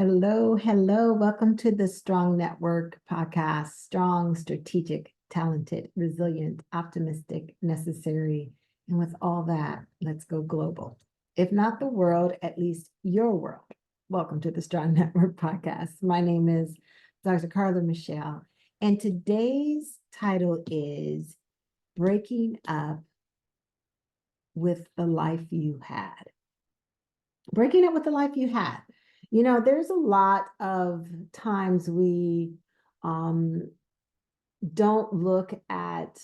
Hello, hello. Welcome to the Strong Network podcast. Strong, strategic, talented, resilient, optimistic, necessary. And with all that, let's go global. If not the world, at least your world. Welcome to the Strong Network podcast. My name is Dr. Carla Michelle, and today's title is Breaking Up with the Life You Had. Breaking up with the life you had. You know, there's a lot of times we don't look at,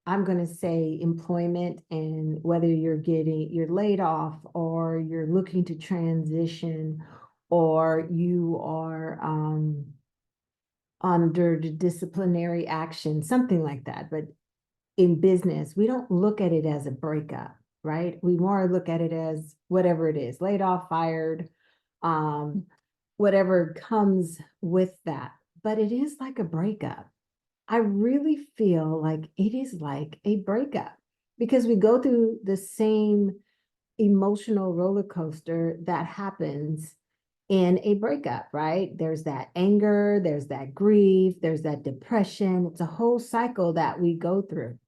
I'm going to say, employment and whether you're laid off or you're looking to transition or you are under disciplinary action, something like that. But in business, we don't look at it as a breakup, right? We more look at it as whatever it is, laid off, fired, whatever comes with that. But it is like a breakup. I really feel like it is like a breakup because we go through the same emotional roller coaster that happens in a breakup, right? There's that anger, there's that grief, there's that depression. It's a whole cycle that we go through.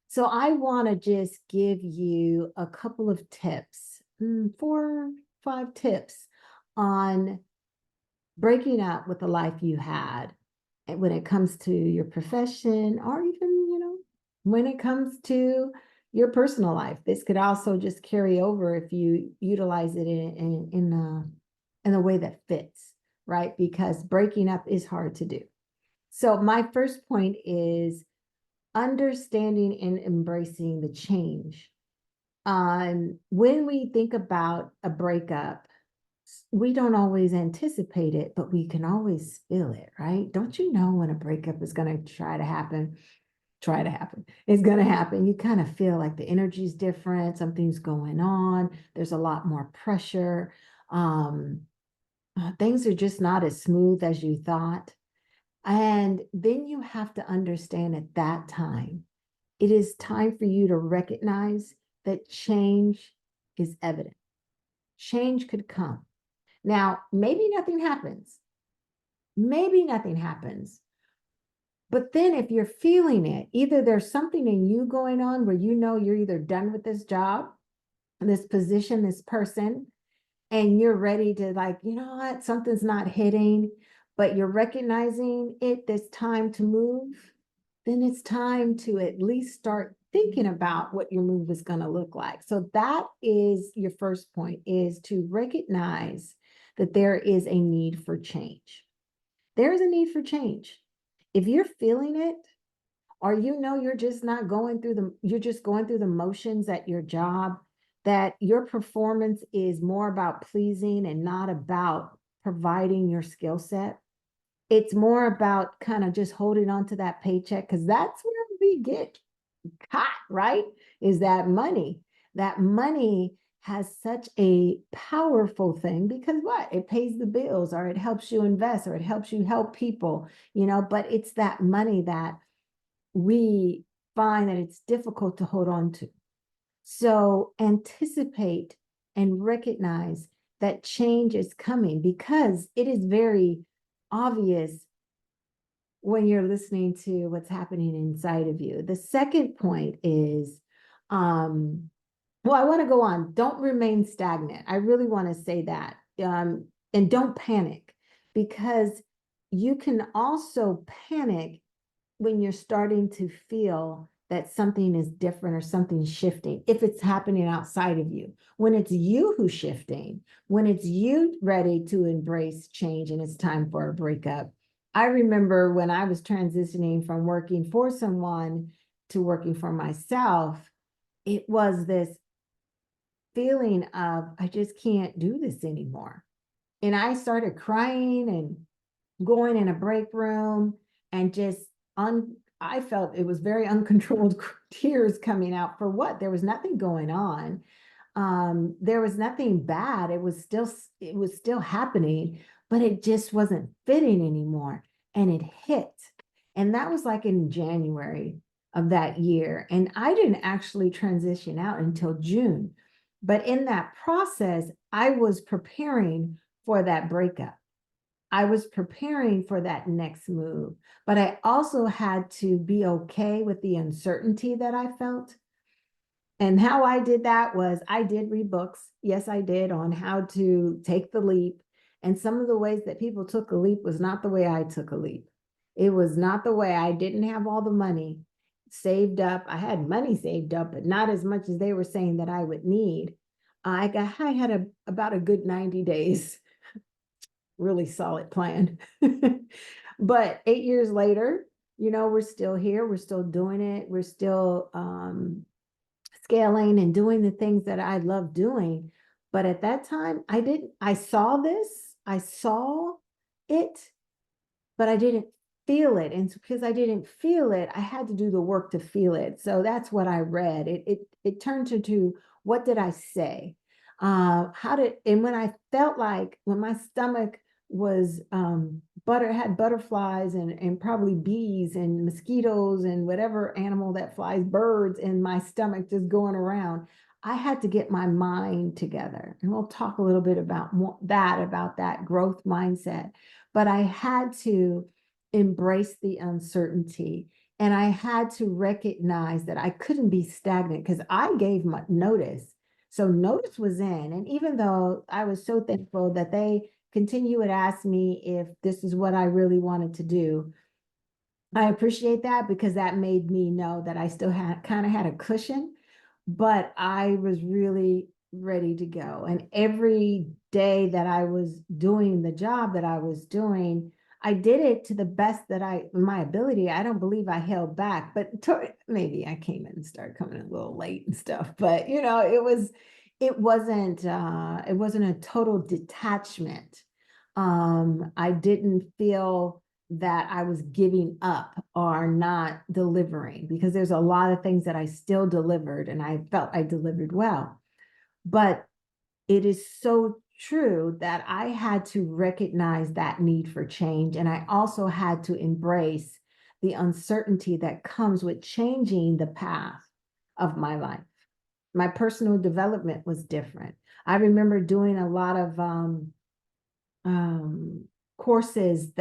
So I want to just give you a couple of tips, 4-5 tips on breaking up with the life you had when it comes to your profession or even, when it comes to your personal life. This could also just carry over if you utilize it in a way that fits, right? Because breaking up is hard to do. So my first point is understanding and embracing the change. When we think about a breakup, we don't always anticipate it, but we can always feel it, right? Don't you know when a breakup is going to happen? It's going to happen. You kind of feel like the energy's different. Something's going on. There's a lot more pressure. Things are just not as smooth as you thought. And then you have to understand at that time, it is time for you to recognize that change is evident. Change could come. Now, maybe nothing happens. But then if you're feeling it, either there's something in you going on where you know you're either done with this job, this position, this person, and you're ready to like, you know what, something's not hitting, but you're recognizing it, this time to move, then it's time to at least start thinking about what your move is going to look like. So that is your first point, is to recognize that there is a need for change. There is a need for change. If you're feeling it, or you're just going through the motions at your job, that your performance is more about pleasing and not about providing your skill set. It's more about kind of just holding on to that paycheck, because that's where we get caught, right? Is that money. That money has such a powerful thing because what? It pays the bills, or it helps you invest, or it helps you help people, but it's that money that we find that it's difficult to hold on to. So anticipate and recognize that change is coming, because it is very obvious when you're listening to what's happening inside of you. The second point is, I want to go on. Don't remain stagnant. I really want to say that. And don't panic, because you can also panic when you're starting to feel that something is different or something's shifting, if it's happening outside of you. When it's you who's shifting, when it's you ready to embrace change and it's time for a breakup. I remember when I was transitioning from working for someone to working for myself, it was this feeling of, I just can't do this anymore. And I started crying and going in a break room and just I felt it was very uncontrolled tears coming out. For what? There was nothing going on. There was nothing bad. It was still happening, but it just wasn't fitting anymore. And it hit. And that was like in January of that year. And I didn't actually transition out until June. But in that process, I was preparing for that breakup. I was preparing for that next move, but I also had to be okay with the uncertainty that I felt. And how I did that was I did read books. Yes, I did, on how to take the leap. And some of the ways that people took a leap was not the way I took a leap. It was not the way. I didn't have all the money saved up. I had money saved up, but not as much as they were saying that I would need. I had about a good 90 days, really solid plan. But 8 years later, we're still here. We're still doing it. We're still scaling and doing the things that I love doing. But at that time, I saw it, but I didn't feel it. And because I didn't feel it, I had to do the work to feel it. So that's what I read. It turned into, what did I say? And when I felt like, when my stomach was had butterflies and probably bees and mosquitoes and whatever animal that flies, birds in my stomach just going around, I had to get my mind together. And we'll talk a little bit about that growth mindset. But I had to embrace the uncertainty. And I had to recognize that I couldn't be stagnant, because I gave my notice. So notice was in. And even though I was so thankful that they continue to ask me if this is what I really wanted to do, I appreciate that, because that made me know that I still had a cushion, but I was really ready to go. And every day that I was doing the job that I was doing, I did it to the best that my ability. I don't believe I held back, but maybe I came in and started coming in a little late and stuff, but it wasn't a total detachment. I didn't feel that I was giving up or not delivering, because there's a lot of things that I still delivered and I felt I delivered well. But it is so true that I had to recognize that need for change. And I also had to embrace the uncertainty that comes with changing the path of my life. My personal development was different. I remember doing a lot of courses,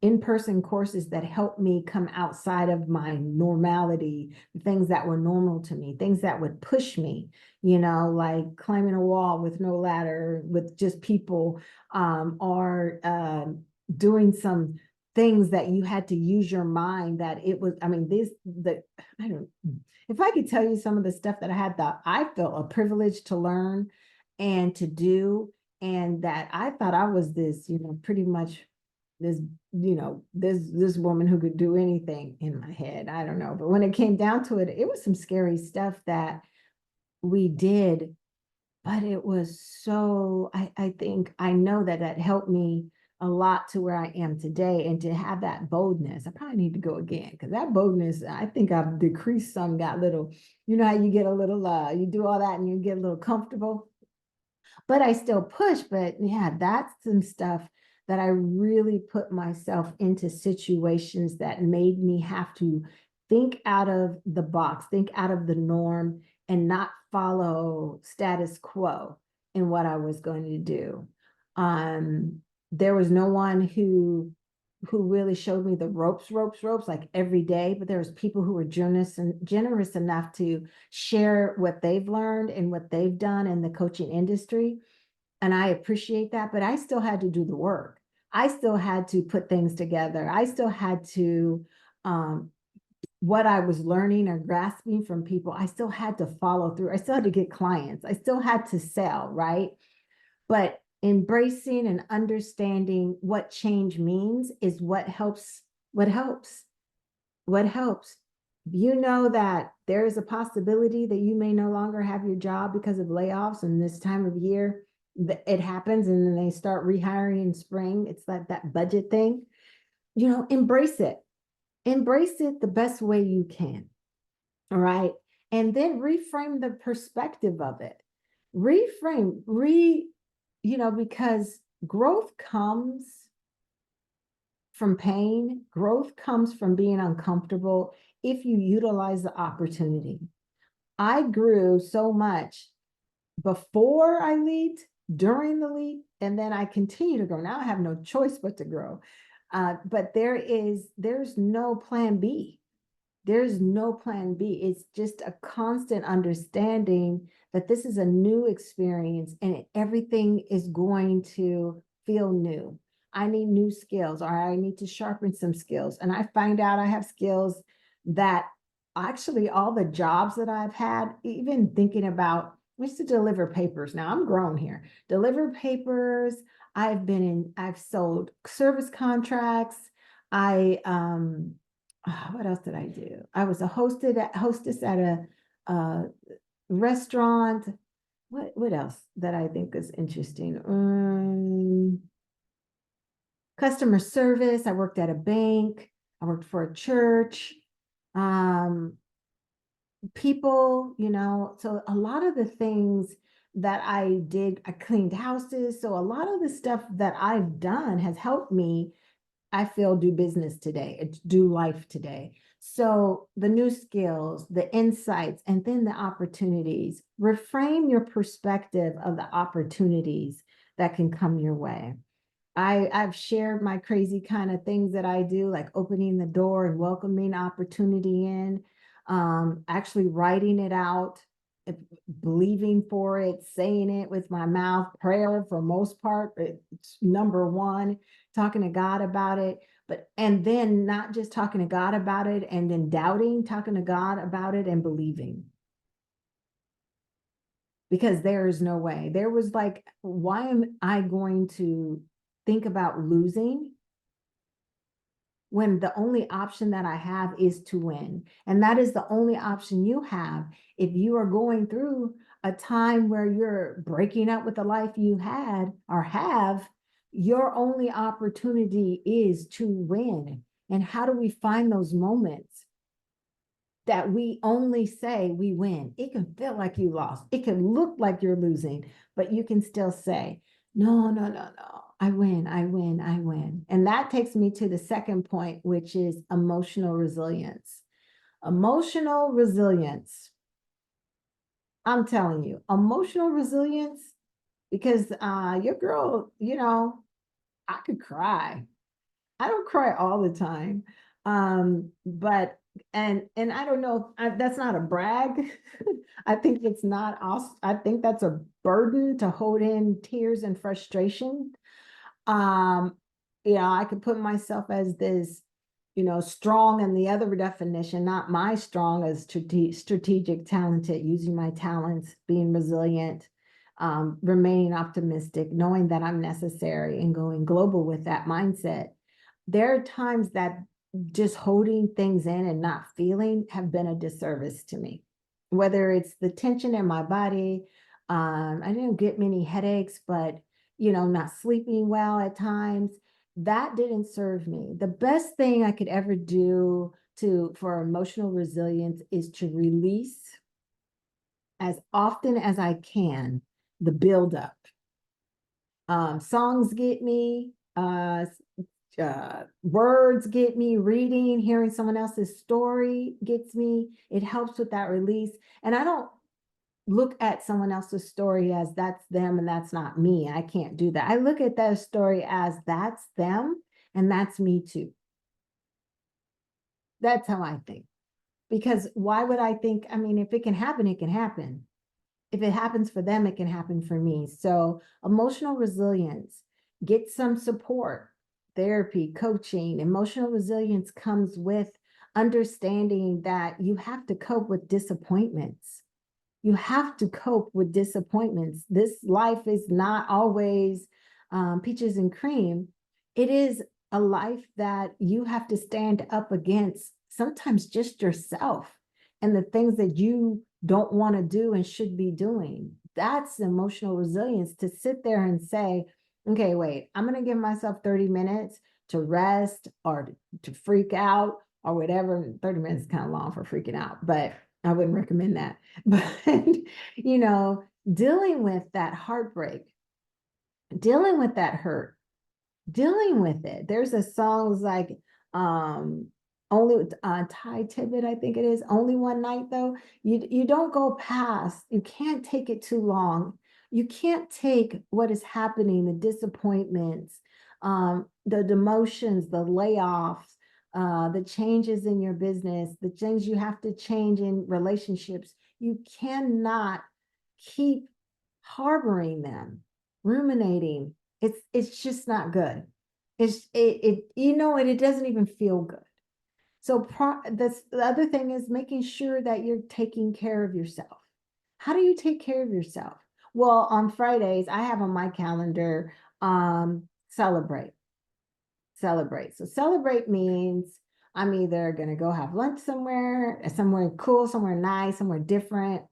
in-person courses that helped me come outside of my normality, things that were normal to me, things that would push me, like climbing a wall with no ladder, with just people, or doing some things that you had to use your mind, that it was, if I could tell you some of the stuff that I felt a privilege to learn and to do, and that I thought I was this, pretty much this, this woman who could do anything in my head. I don't know. But when it came down to it, it was some scary stuff that we did. But it was so, I know that helped me a lot to where I am today, and to have that boldness. I probably need to go again, because that boldness, I think I've decreased some, got little, how you get a little, you do all that and you get a little comfortable. But I still push. But yeah, that's some stuff that I really put myself into situations that made me have to think out of the box, think out of the norm, and not follow status quo in what I was going to do. There was no one who really showed me the ropes, like every day, but there was people who were generous enough to share what they've learned and what they've done in the coaching industry. And I appreciate that, but I still had to do the work. I still had to put things together. I still had to, what I was learning or grasping from people, I still had to follow through. I still had to get clients. I still had to sell, right? But embracing and understanding what change means is what helps. What helps. You know that there is a possibility that you may no longer have your job because of layoffs, and this time of year it happens, and then they start rehiring in spring. It's like that budget thing. Embrace it. Embrace it the best way you can. All right. And then reframe the perspective of it. Because growth comes from pain. Growth comes from being uncomfortable if you utilize the opportunity. I grew so much before I leaped, during the leap, and then I continue to grow. Now I have no choice but to grow. But there's no plan B. There's no plan B. It's just a constant understanding that this is a new experience and everything is going to feel new. I need new skills, or I need to sharpen some skills. And I find out I have skills that actually all the jobs that I've had, even thinking about, I used to deliver papers. Now I'm grown here. Deliver papers. I've sold service contracts. I what else did I do? I was a hostess at a restaurant. What else that I think is interesting? Customer service. I worked at a bank. I worked for a church. Um, People, so a lot of the things that I did, I cleaned houses. So a lot of the stuff that I've done has helped me, I feel, do business today, do life today. So the new skills, the insights, and then the opportunities, reframe your perspective of the opportunities that can come your way. I've shared my crazy kind of things that I do, like opening the door and welcoming opportunity in, actually writing it out, believing for it, saying it with my mouth, prayer for most part, it's number one, talking to God about it. But, and then not just talking to God about it and then doubting, talking to God about it and believing. Because there is no way. There was like, why am I going to think about losing when the only option that I have is to win? And that is the only option you have. If you are going through a time where you're breaking up with the life you had or have, your only opportunity is to win. And how do we find those moments that we only say we win? It can feel like you lost. It can look like you're losing, but you can still say, no, no, no, no. I win, I win, I win. And that takes me to the second point, which is emotional resilience. Emotional resilience. I'm telling you, emotional resilience, because your girl, I could cry. I don't cry all the time. But and I don't know, that's not a brag. I think it's not also, I think that's a burden to hold in tears and frustration. Um, I could put myself as this, strong, and the other definition, not my strong, as strategic, talented, using my talents, being resilient, remaining optimistic, knowing that I'm necessary, and going global with that mindset. There are times that just holding things in and not feeling have been a disservice to me, whether it's the tension in my body. I didn't get many headaches, but not sleeping well at times, that didn't serve me. The best thing I could ever do for emotional resilience is to release as often as I can the buildup. Songs get me, words get me, reading, hearing someone else's story gets me. It helps with that release. And I don't look at someone else's story as that's them and that's not me. I can't do that. I look at that story as that's them and that's me too. That's how I think. Because why would I think, I mean, if it can happen, it can happen. If it happens for them, it can happen for me. So emotional resilience, get some support, therapy, coaching. Emotional resilience comes with understanding that you have to cope with disappointments. You have to cope with disappointments. This life is not always peaches and cream. It is a life that you have to stand up against, sometimes just yourself and the things that you don't want to do and should be doing. That's emotional resilience, to sit there and say, okay, wait, I'm going to give myself 30 minutes to rest or to freak out or whatever. 30 minutes is kind of long for freaking out, but I wouldn't recommend that. But, dealing with that heartbreak, dealing with that hurt, dealing with it. There's a song like, only Ty Tibbet, I think it is, only one night though. You don't go past, you can't take it too long. You can't take what is happening, the disappointments, the demotions, the layoffs, the changes in your business, the things you have to change in relationships. You cannot keep harboring them, ruminating. It's just not good. It doesn't even feel good. So the other thing is making sure that you're taking care of yourself. How do you take care of yourself? Well, on Fridays, I have on my calendar, celebrate. Celebrate. So celebrate means I'm either going to go have lunch somewhere cool, somewhere nice, somewhere different,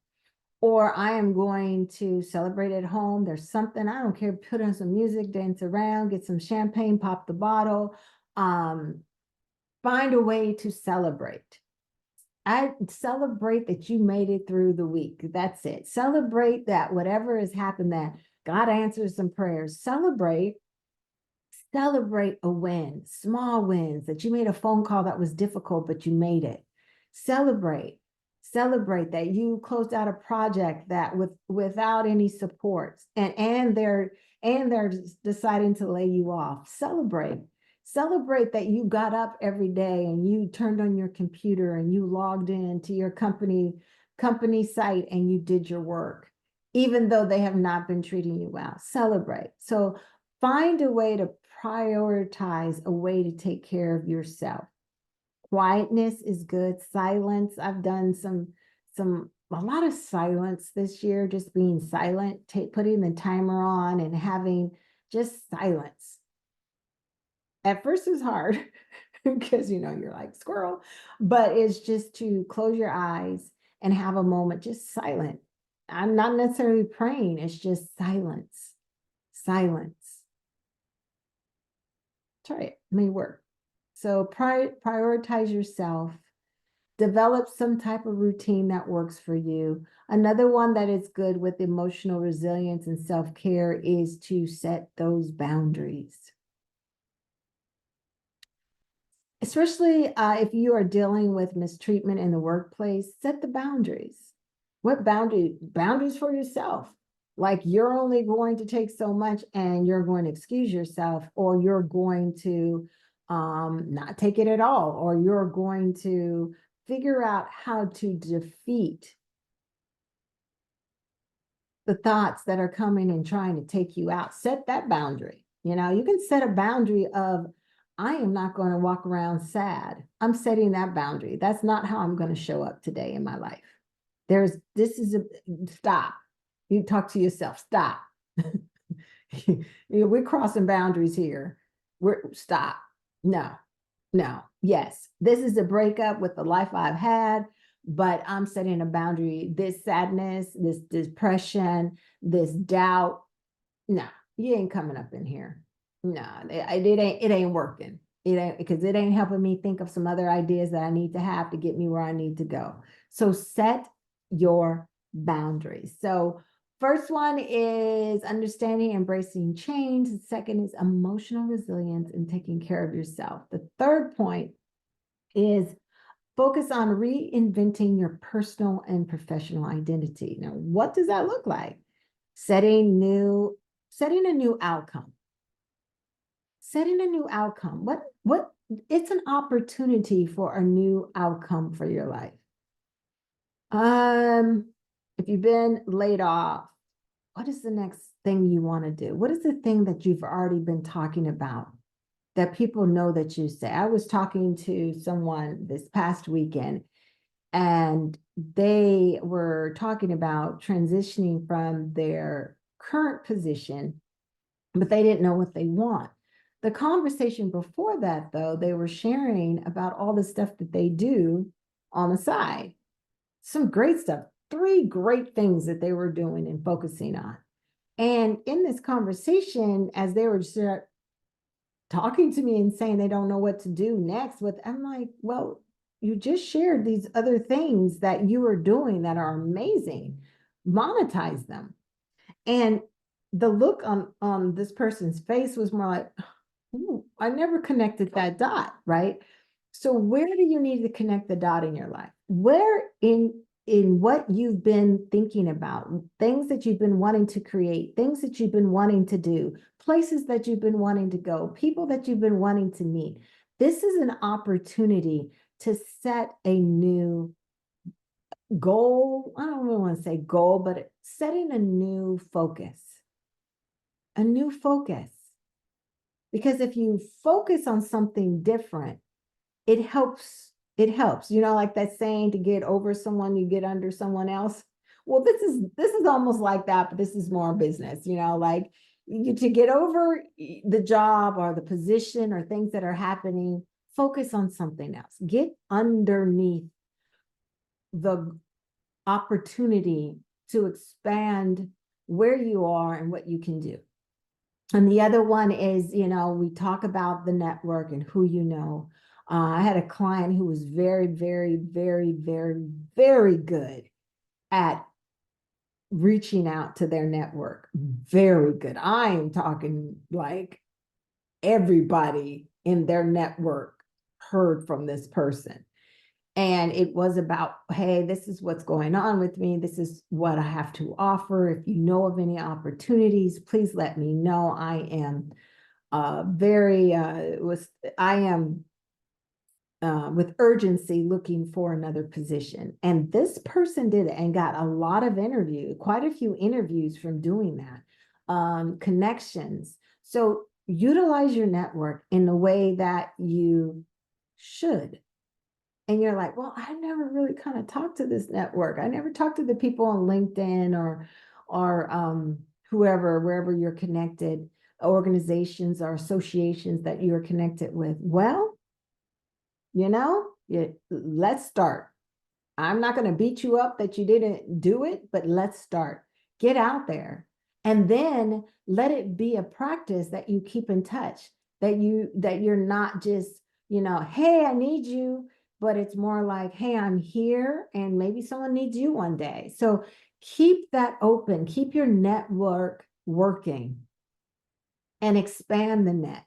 or I am going to celebrate at home. There's something, I don't care, put on some music, dance around, get some champagne, pop the bottle, find a way to celebrate. I celebrate that you made it through the week. That's it. Celebrate that whatever has happened, that God answers some prayers. Celebrate a win, small wins, that you made a phone call that was difficult, but you made it. Celebrate that you closed out a project that without any supports, and they're deciding to lay you off. Celebrate that you got up every day and you turned on your computer and you logged in to your company site and you did your work, even though they have not been treating you well. Celebrate. So find a way to prioritize a way to take care of yourself. Quietness is good. Silence. I've done a lot of silence this year, just being silent, putting the timer on and having just silence. At first it's hard because you're like squirrel, but it's just to close your eyes and have a moment just silent. I'm not necessarily praying, it's just silence. Try it may work. So prioritize yourself, develop some type of routine that works for you. Another one that is good with emotional resilience and self-care is to set those boundaries. Especially if you are dealing with mistreatment in the workplace, set the boundaries. What boundaries for yourself? Like, you're only going to take so much and you're going to excuse yourself, or you're going to not take it at all, or you're going to figure out how to defeat the thoughts that are coming and trying to take you out. Set that boundary. You can set a boundary of, I am not going to walk around sad. I'm setting that boundary. That's not how I'm going to show up today in my life. Stop. You talk to yourself, stop. We're crossing boundaries here. Stop. No. Yes, this is a breakup with the life I've had, but I'm setting a boundary. This sadness, this depression, this doubt, no, you ain't coming up in here. No, it ain't working. Because it ain't helping me think of some other ideas that I need to have to get me where I need to go. So set your boundaries. So first one is understanding, embracing change. The second is emotional resilience and taking care of yourself. The third point is focus on reinventing your personal and professional identity. Now, what does that look like? Setting a new outcome. What it's an opportunity for a new outcome for your life. If you've been laid off, what is the next thing you want to do? What is the thing that you've already been talking about that people know that you say? I was talking to someone this past weekend, and they were talking about transitioning from their current position, but they didn't know what they want. The conversation before that, though, they were sharing about all the stuff that they do on the side. Some great stuff, 3 great things that they were doing and focusing on. And in this conversation, as they were just talking to me and saying they don't know what to do next with, I'm like, well, you just shared these other things that you are doing that are amazing. Monetize them. And the look on this person's face was more like, ooh, I never connected that dot, right? So where do you need to connect the dot in your life? Where in in what you've been thinking about, things that you've been wanting to create, things that you've been wanting to do, places that you've been wanting to go, people that you've been wanting to meet. This is an opportunity to set a new goal. I don't really want to say goal, but setting a new focus. A new focus. Because if you focus on something different, it helps. It helps. You know, like that saying, to get over someone, you get under someone else. Well, this is almost like that, but this is more business, you know, like to get over the job or the position or things that are happening, focus on something else. Get underneath the opportunity to expand where you are and what you can do. And the other one is, you know, we talk about the network and who you know. I had a client who was very, very, very, very, very good at reaching out to their network. Very good. I am talking like everybody in their network heard from this person. And it was about, hey, this is what's going on with me. This is what I have to offer. If you know of any opportunities, please let me know. I am with urgency looking for another position. And this person did it and got a lot of quite a few interviews from doing that, connections. So utilize your network in the way that you should. And you're like, well, I never really kind of talked to this network. I never talked to the people on LinkedIn or whoever, wherever you're connected, organizations or associations that you're connected with. Well, you know, let's start. I'm not going to beat you up that you didn't do it, but let's start. Get out there. And then let it be a practice that you keep in touch, that you're not just, you know, hey, I need you, but it's more like, hey, I'm here and maybe someone needs you one day. So keep that open, keep your network working and expand the net.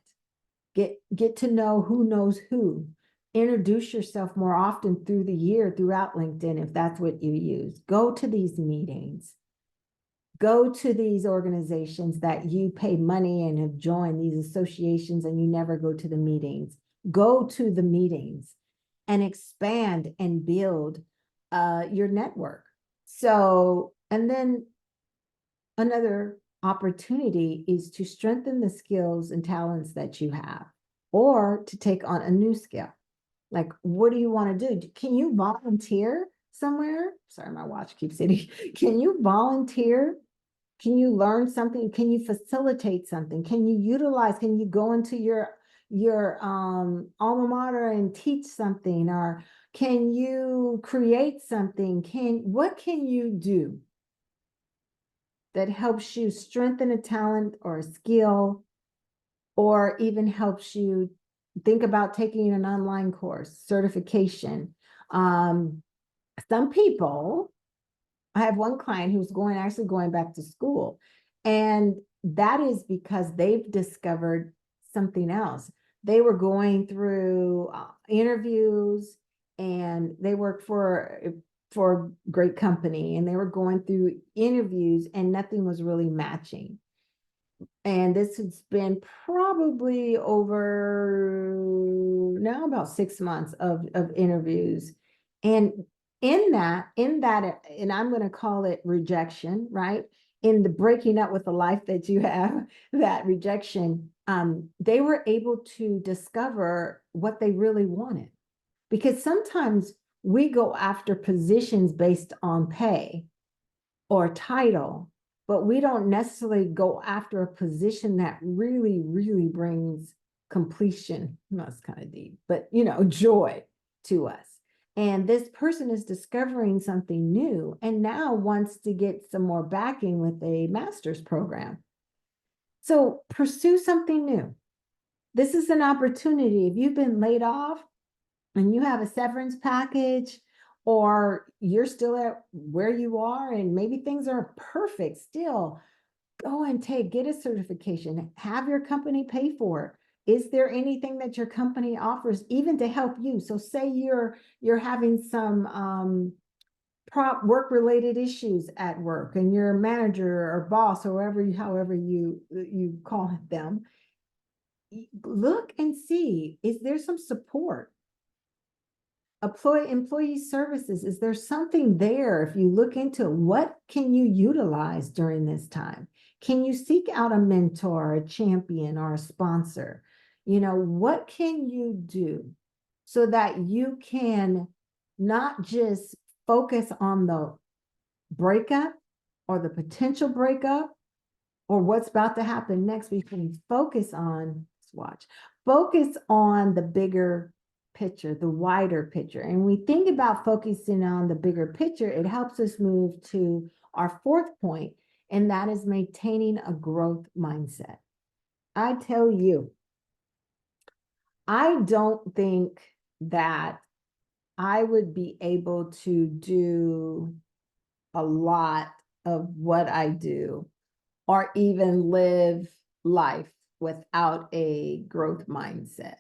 Get to know who knows who. Introduce yourself more often through the year, throughout LinkedIn, if that's what you use. Go to these meetings. Go to these organizations that you pay money and have joined, these associations, and you never go to the meetings. Go to the meetings and expand and build your network. So, and then another opportunity is to strengthen the skills and talents that you have, or to take on a new skill. Like, what do you want to do? Can you volunteer somewhere? Sorry, my watch keeps hitting. Can you volunteer? Can you learn something? Can you facilitate something? Can you go into your alma mater and teach something? Or can you create something? What can you do that helps you strengthen a talent or a skill, or even helps you think about taking an online course, certification? Some people, I have one client who's actually going back to school, and that is because they've discovered something else. They were going through interviews, and they work for a great company, and they were going through interviews and nothing was really matching. And this has been probably over now about 6 months of interviews. And in that, and I'm going to call it rejection, right? In the breaking up with the life that you have, that rejection, they were able to discover what they really wanted. Because sometimes we go after positions based on pay or title, but we don't necessarily go after a position that really, really brings completion. That's kind of deep, but you know, joy to us. And this person is discovering something new and now wants to get some more backing with a master's program. So pursue something new. This is an opportunity. If you've been laid off and you have a severance package, or you're still at where you are and maybe things are perfect still, go and get a certification, have your company pay for it. Is there anything that your company offers even to help you? So say you're having some work-related issues at work, and your manager or boss, or however you call them, look and see, is there some support? Employee services, is there something there? If you look into what can you utilize during this time? Can you seek out a mentor, a champion, or a sponsor? What can you do so that you can not just focus on the breakup or the potential breakup or what's about to happen next? We can focus on, focus on the bigger picture, the wider picture. And we think about focusing on the bigger picture, it helps us move to our fourth point, and that is maintaining a growth mindset. I tell you, I don't think that I would be able to do a lot of what I do or even live life without a growth mindset,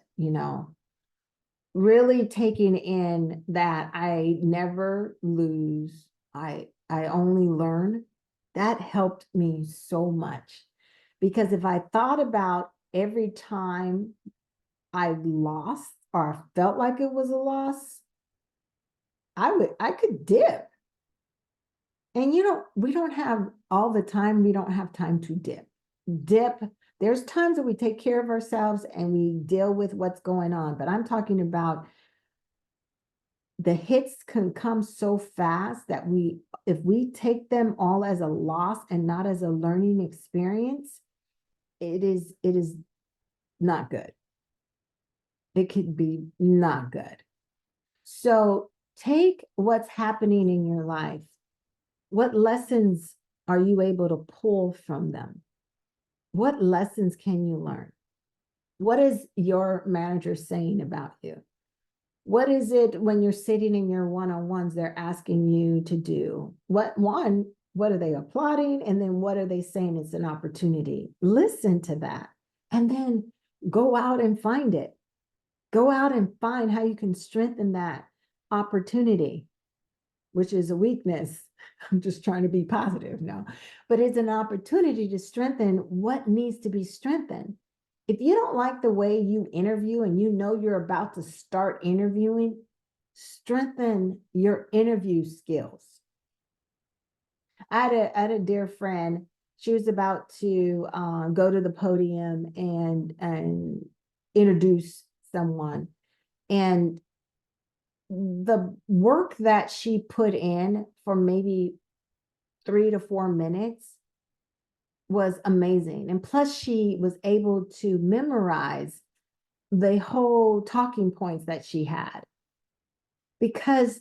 really taking in that I never lose, I only learn. That helped me so much, because if I thought about every time I lost or felt like it was a loss, I could dip. And we don't have all the time, we don't have time to dip. There's times that we take care of ourselves and we deal with what's going on, but I'm talking about the hits can come so fast that if we take them all as a loss and not as a learning experience, it is not good. It could be not good. So take what's happening in your life. What lessons are you able to pull from them? What lessons can you learn? What is your manager saying about you? What is it when you're sitting in your one-on-ones they're asking you to do? What are they applauding? And then what are they saying it's an opportunity? Listen to that. And then go out and find it. Go out and find how you can strengthen that opportunity, which is a weakness. I'm just trying to be positive now, but it's an opportunity to strengthen what needs to be strengthened. If you don't like the way you interview and you're about to start interviewing, strengthen your interview skills. I had a dear friend. She was about to go to the podium and introduce someone. And the work that she put in for maybe 3 to 4 minutes was amazing. And plus she was able to memorize the whole talking points that she had, because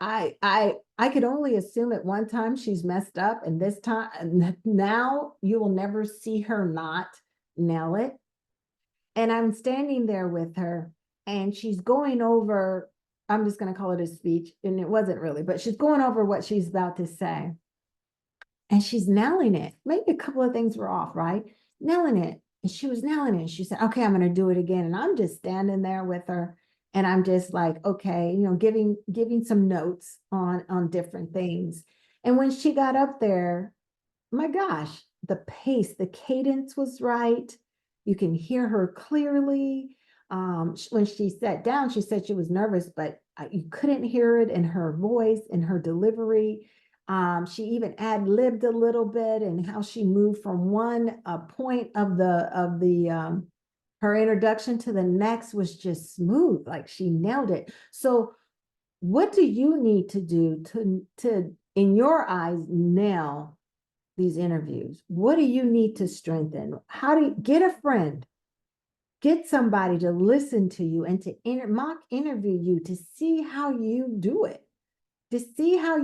I could only assume at one time she's messed up, and this time now you will never see her not nail it. And I'm standing there with her and she's going over, I'm just going to call it a speech, and it wasn't really, but she's going over what she's about to say. And she's nailing it. Maybe a couple of things were off, right? Nailing it. And she was nailing it. She said, okay, I'm going to do it again. And I'm just standing there with her. And I'm just like, okay, giving some notes on different things. And when she got up there, my gosh, the pace, the cadence was right. You can hear her clearly. When she sat down, she said she was nervous, but you couldn't hear it in her voice, in her delivery. She even ad-libbed a little bit, and how she moved from one point of her introduction to the next was just smooth, like she nailed it. So what do you need to do to in your eyes, nail these interviews? What do you need to strengthen? How do you get a friend? Get somebody to listen to you and to mock interview you, to see how you do it, to see how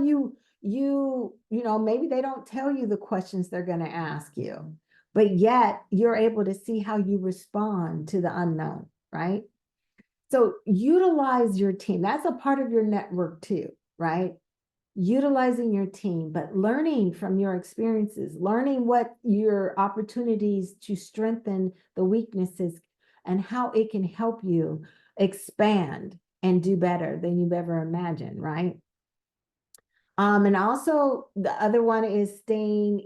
maybe they don't tell you the questions they're going to ask you, but yet you're able to see how you respond to the unknown, right? So utilize your team. That's a part of your network too, right? Utilizing your team, but learning from your experiences, learning what your opportunities to strengthen the weaknesses and how it can help you expand and do better than you've ever imagined, right? And also the other one is staying,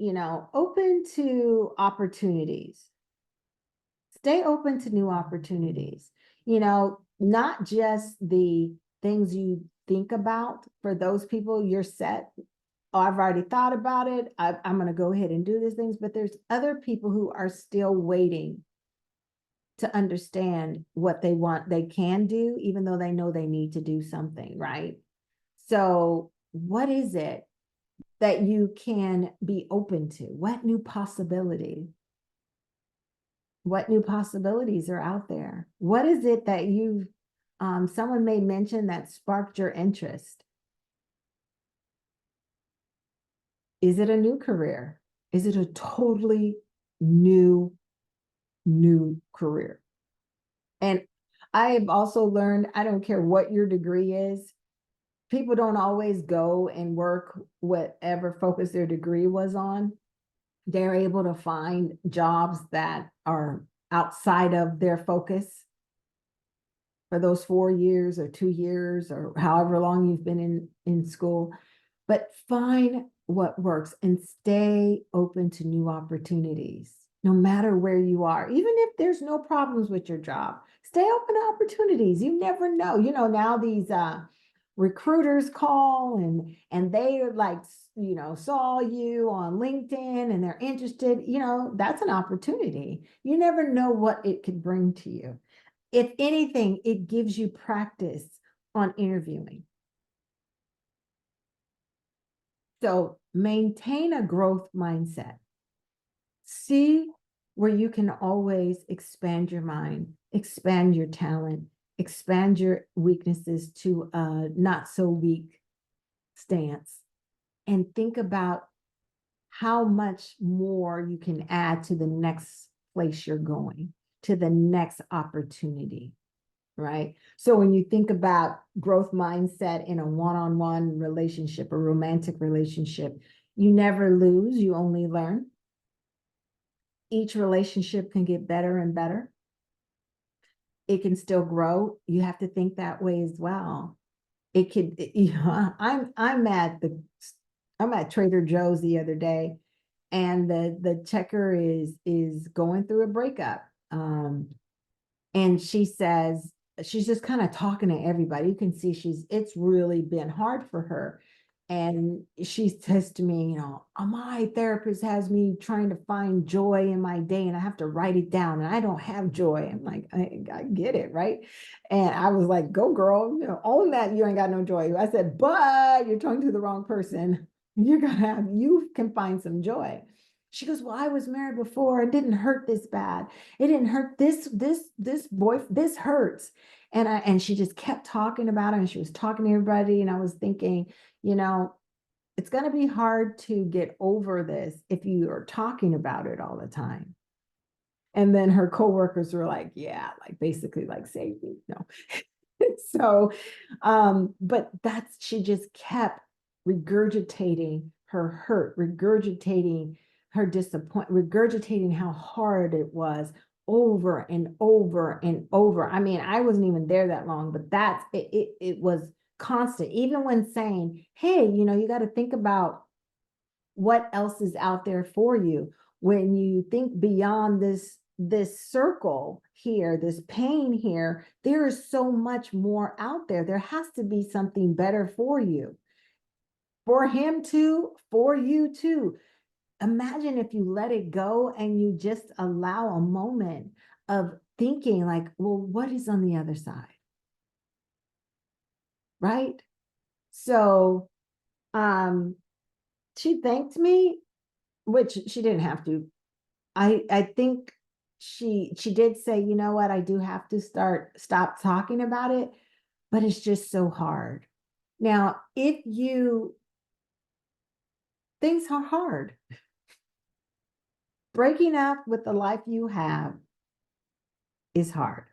open to opportunities. Stay open to new opportunities. Not just the things you think about. For those people, you're set. Oh, I've already thought about it. I'm going to go ahead and do these things. But there's other people who are still waiting to understand what they want, they can do, even though they know they need to do something, right? So, what is it that you can be open to? What new possibility? What new possibilities are out there? What is it that someone may mention that sparked your interest? Is it a new career? Is it a totally new career? And I have also learned, I don't care what your degree is, people don't always go and work whatever focus their degree was on. They're able to find jobs that are outside of their focus for those 4 years or 2 years or however long you've been in school. But find what works and stay open to new opportunities, no matter where you are. Even if there's no problems with your job, stay open to opportunities. You never know. Now these recruiters call and they are like, saw you on LinkedIn and they're interested. That's an opportunity. You never know what it could bring to you. If anything, it gives you practice on interviewing. So maintain a growth mindset. See where you can always expand your mind, expand your talent, expand your weaknesses to a not so weak stance, and think about how much more you can add to the next place you're going, to the next opportunity. Right? So when you think about growth mindset in a one-on-one relationship, a romantic relationship, you never lose, you only learn. Each relationship can get better and better. It can still grow. You have to think that way as well. It could, I'm at Trader Joe's the other day, and the checker is going through a breakup. And she says, she's just kind of talking to everybody. You can see it's really been hard for her. And she says to me, my therapist has me trying to find joy in my day and I have to write it down and I don't have joy. I'm like, I get it, right? And I was like, go girl, own that you ain't got no joy. I said, but you're talking to the wrong person. You can find some joy. She goes, well, I was married before. It didn't hurt this bad. It didn't hurt this boy. This hurts. And she just kept talking about it. And she was talking to everybody. And I was thinking, it's going to be hard to get over this if you are talking about it all the time. And then her coworkers were like, yeah, like basically like save me. No. So, but she just kept regurgitating her hurt, regurgitating her disappointment, regurgitating how hard it was over and over and over. I mean, I wasn't even there that long, but it was constant. Even when saying, hey, you got to think about what else is out there for you. When you think beyond this circle here, this pain here, there is so much more out there. There has to be something better for you, for him too, for you too. Imagine if you let it go and you just allow a moment of thinking like, well, what is on the other side? Right? So she thanked me, which she didn't have to. I think she did say, you know what, I do have to stop talking about it, but it's just so hard. Now, things are hard. Breaking up with the life you have is hard,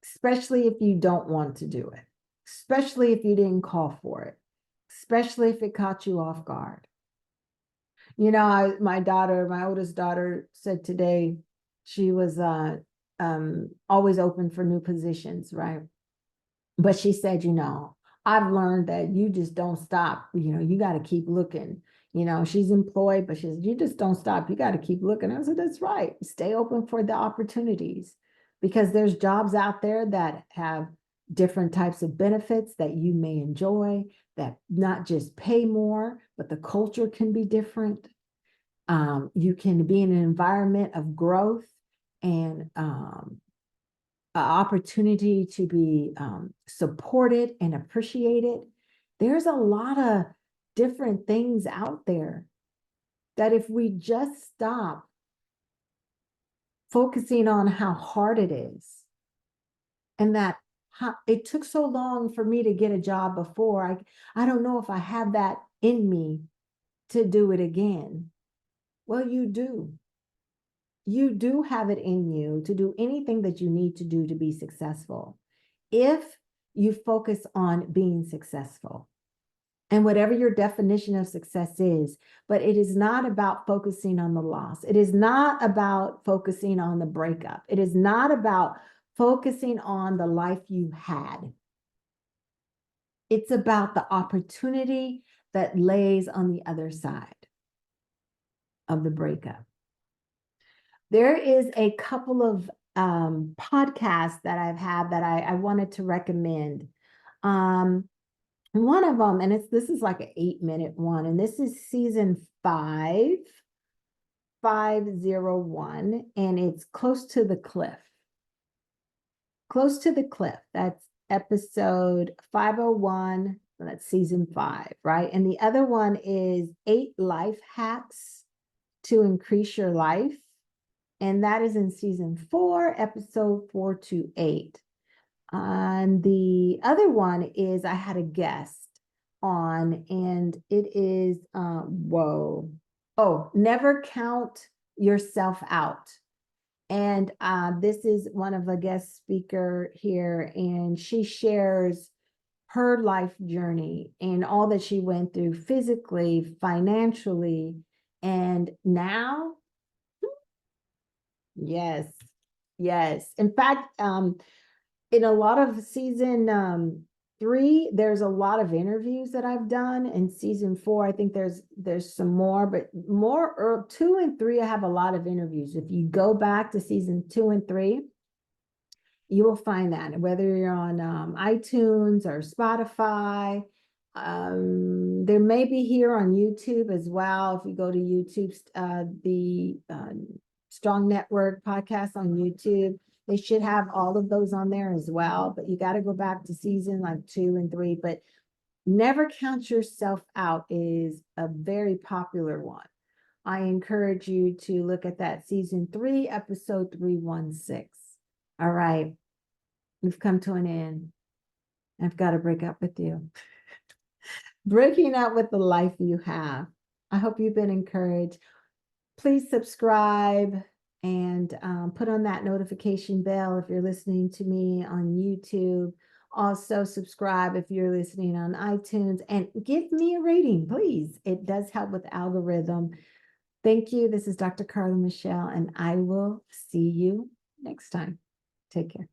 especially if you don't want to do it, especially if you didn't call for it, especially if it caught you off guard. My oldest daughter said today she was always open for new positions, right? But she said, I've learned that you just don't stop. You got to keep looking. She's employed, but you just don't stop. You got to keep looking. I said, that's right. Stay open for the opportunities, because there's jobs out there that have different types of benefits that you may enjoy, that not just pay more, but the culture can be different. You can be in an environment of growth and opportunity to be supported and appreciated. There's a lot of different things out there that if we just stop focusing on how hard it is, and that it took so long for me to get a job before, I don't know if I have that in me to do it again. Well, you do. You do have it in you to do anything that you need to do to be successful, if you focus on being successful, and whatever your definition of success is. But it is not about focusing on the loss. It is not about focusing on the breakup. It is not about focusing on the life you had. It's about the opportunity that lays on the other side of the breakup. There is a couple of podcasts that I've had that I wanted to recommend. One of them, and this is like an 8-minute one, and this is season 501, and it's Close to the Cliff. Close to the Cliff. That's episode 501. That's season 5, right? And the other one is 8 Life Hacks to Increase Your Life. And that is in season 4, episode 428. And the other one is I had a guest on, and it is, never count yourself out. And this is one of the guest speaker here, and she shares her life journey and all that she went through physically, financially, and now, yes, yes. In fact, in a lot of season 3, there's a lot of interviews that I've done. In season 4, I think there's some more, but more, or 2 and 3, I have a lot of interviews. If you go back to season 2 and 3, you will find that, whether you're on iTunes or Spotify. There may be here on YouTube as well. If you go to YouTube, the Strong Network podcast on YouTube, they should have all of those on there as well. But you got to go back to season like 2 and 3. But Never Count Yourself Out is a very popular one. I encourage you to look at that, season 3, episode 316. All right, we've come to an end. I've got to break up with you. Breaking up with the life you have. I hope you've been encouraged. Please subscribe and put on that notification bell if you're listening to me on YouTube. Also subscribe if you're listening on iTunes, and give me a rating, please. It does help with algorithm. Thank you. This is Dr. Carla Michelle, and I will see you next time. Take care.